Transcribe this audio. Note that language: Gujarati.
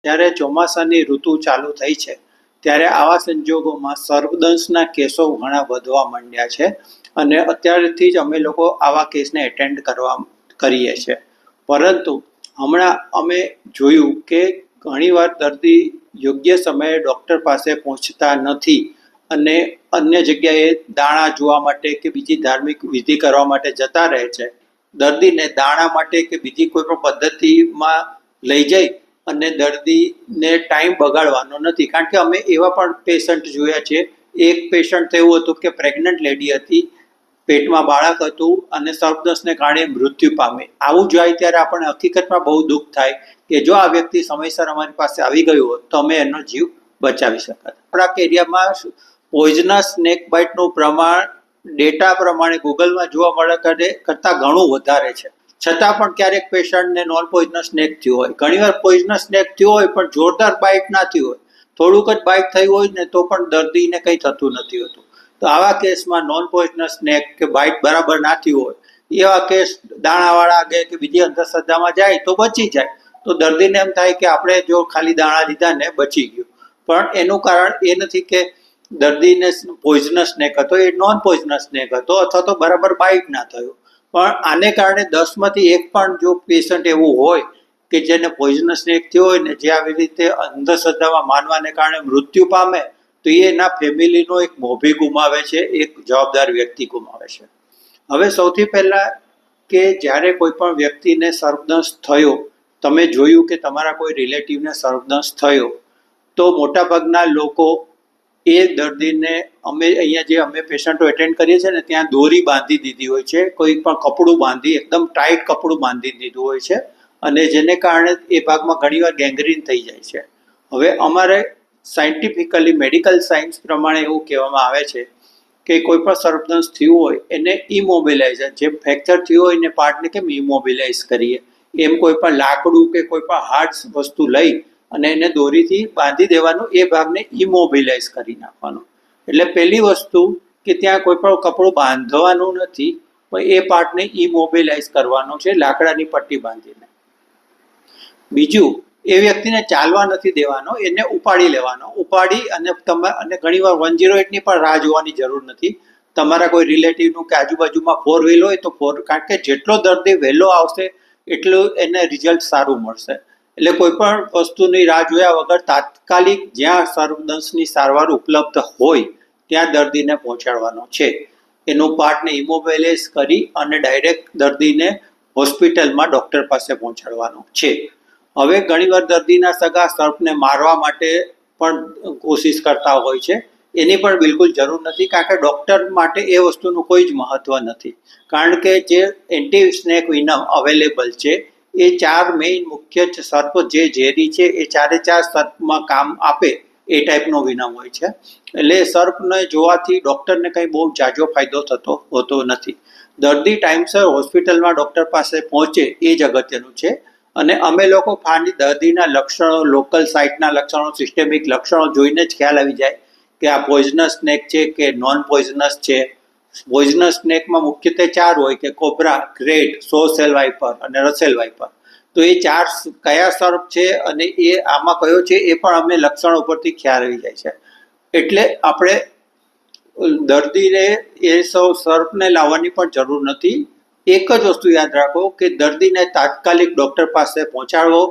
જ્યારે ચોમાસાની ઋતુ ચાલુ થઈ છે ત્યારે આવા સંજોગોમાં સર્પદંશના કેસો ઘણા વધવા માંડ્યા છે અને અત્યારથી જ અમે લોકો આવા કેસને એટેન્ડ કરીએ છીએ. પરંતુ હમણાં અમે જોયું કે ઘણીવાર દર્દી યોગ્ય સમયે ડૉક્ટર પાસે પહોંચતા નથી અને અન્ય જગ્યાએ દાણા જોવા માટે કે બીજી ધાર્મિક વિધિ કરવા માટે જતા રહે છે. દર્દીને દાણા માટે કે બીજી કોઈ પણ પદ્ધતિમાં લઈ જઈ અને દર્દીને ટાઈમ બગાડવાનો નથી. કારણ કે અમે એવા પણ પેશન્ટ જોયા છે. એક પેશન્ટ તો એવું હતું કે પ્રેગ્નન્ટ લેડી હતી, પેટમાં બાળક હતું અને સર્પદંશને કારણે મૃત્યુ પામી. આવું જાય ત્યારે આપણને હકીકતમાં બહુ દુઃખ થાય કે જો આ વ્યક્તિ સમયસર અમારી પાસે આવી ગયું હોત તો અમે એનો જીવ બચાવી શકત. આપણા એરિયામાં પોઈઝનસ સ્નેક બાઇટનું પ્રમાણ ડેટા પ્રમાણે ગૂગલમાં જોવા મળે કરતાં ઘણું વધારે છે. છતાં પણ ક્યારેક પેશન્ટને નોન પોઈઝનસ સ્નેક થયું હોય, ઘણીવાર પોઈઝનસ સ્નેક થયું હોય પણ જોરદાર બાઇટ ના થયું હોય, થોડુંક જ બાઇટ થયું હોય ને તો પણ દર્દીને કંઈ થતું નથી હોતું. તો આવા કેસમાં નોન પોઈઝનસ સ્નેક કે બાઇટ બરાબર ના થયું હોય એવા કેસ દાણાવાળા કે બીજી અંધશ્રદ્ધામાં જાય તો બચી જાય. તો દર્દીને એમ થાય કે આપણે જો ખાલી દાણા લીધા ને બચી ગયું, પણ એનું કારણ એ નથી કે દર્દીને પોઈઝનસ સ્નેક હતો, એ નોન પોઈઝનસ સ્નેક હતો અથવા તો બરાબર બાઇટ ના થયું. પણ આને કારણે 10માંથી 1 પણ જો પેશન્ટ એવું હોય કે જેને પોઈઝનસ સ્નેક થયો હોય ને જે આવી રીતે અંધશ્રદ્ધામાં માનવાને કારણે મૃત્યુ પામે તો એ એના ફેમિલીનો એક મોભી ગુમાવે છે, એક જવાબદાર વ્યક્તિ ગુમાવે છે. હવે સૌથી પહેલાં કે જ્યારે કોઈ પણ વ્યક્તિને સર્પદંશ થયો, તમે જોયું કે તમારા કોઈ રિલેટિવને સર્પદંશ થયો, તો મોટાભાગના લોકો એ દર્દીને અમે પેશન્ટો એટેન્ડ કરીએ છીએ ને ત્યાં દોરી બાંધી દીધી હોય છે, કોઈ પણ કપડું બાંધી એકદમ ટાઈટ કપડું બાંધી દીધું હોય છે અને જેને કારણે એ ભાગમાં ઘણીવાર ગેંગ્રીન થઈ જાય છે. હવે અમારે સાયન્ટિફિકલી મેડિકલ સાયન્સ પ્રમાણે એવું કહેવામાં આવે છે કે કોઈ પણ સર્પદંશ થયું હોય એને ઇમોબિલાઇઝ, જે ફ્રેક્ચર થયું હોય એને પાર્ટને કેમ ઇમોબિલાઇઝ કરીએ એમ કોઈ પણ લાકડું કે કોઈ પણ હાર્ડ વસ્તુ લઈ અને એને દોરીથી બાંધી દેવાનું, એ ભાગને ઇમોબિલાઇઝ કરી નાખવાનું. એટલે પહેલી વસ્તુ કે ત્યાં કોઈ પણ કપડું બાંધવાનું નથી, પણ એ પાર્ટને ઇમોબિલાઇઝ કરવાનો છે લાકડાની પટ્ટી બાંધીને. બીજું, એ વ્યક્તિને ચાલવા નથી દેવાનો, એને ઉપાડી લેવાનો. ઉપાડી અને ઘણીવાર 108ની પણ રાહ જોવાની જરૂર નથી. તમારા કોઈ રિલેટિવનું કે આજુબાજુમાં 4 વ્હીલ હોય તો કારણ કે જેટલો દર્દી વહેલો આવશે એટલું એને રિઝલ્ટ સારું મળશે. એટલે કોઈ પણ વસ્તુની રાહ જોયા વગર તાત્કાલિક જ્યાં સર્પદંશની સારવાર ઉપલબ્ધ હોય ત્યાં દર્દીને પહોંચાડવાનો છે. એનું પાર્ટને ઇમોબિલાઇઝ કરી અને ડાયરેક્ટ દર્દીને હોસ્પિટલમાં ડૉક્ટર પાસે પહોંચાડવાનો છે. હવે ઘણીવાર દર્દીના સગા સર્પને મારવા માટે પણ કોશિશ કરતા હોય છે. એની પણ બિલકુલ જરૂર નથી, કારણ કે ડૉક્ટર માટે એ વસ્તુનું કોઈ જ મહત્ત્વ નથી. કારણ કે જે એન્ટી સ્નેક વિનમ અવેલેબલ છે એ 4 મેઇન મુખ્ય સર્પ જે ઝેરી છે એ 4 સર્પમાં કામ આપે એ ટાઈપનો વિનમ હોય છે. એટલે સર્પને જોવાથી ડૉક્ટરને કંઈ બહુ ઝાઝો ફાયદો થતો હોતો નથી. દર્દી ટાઈમસર હોસ્પિટલમાં ડૉક્ટર પાસે પહોંચે એ જ અગત્યનું છે. અને અમે લોકો દર્દીના લક્ષણો, લોકલ સાઇટના લક્ષણો, સિસ્ટેમિક લક્ષણો જોઈને જ ખ્યાલ આવી જાય કે આ પોઈઝનસ સ્નેક છે કે નોન પોઈઝનસ છે. પોઈઝનસ સ્નેકમાં મુખ્યત્વે 4 હોય કે કોબ્રા, ગ્રેટ, સો સેલ વાઇપર અને રસેલ વાઇપર. તો એ 4 કયા સર્પ છે અને એ આમાં કયો છે એ પણ અમે લક્ષણો ઉપરથી ખ્યાલ આવી જાય છે. એટલે આપણે દર્દીને એ સર્પને લાવવાની પણ જરૂર નથી. એક જ વસ્તુ યાદ રાખો કે દર્દીને તાત્કાલિક ડૉક્ટર પાસે પહોંચાડવો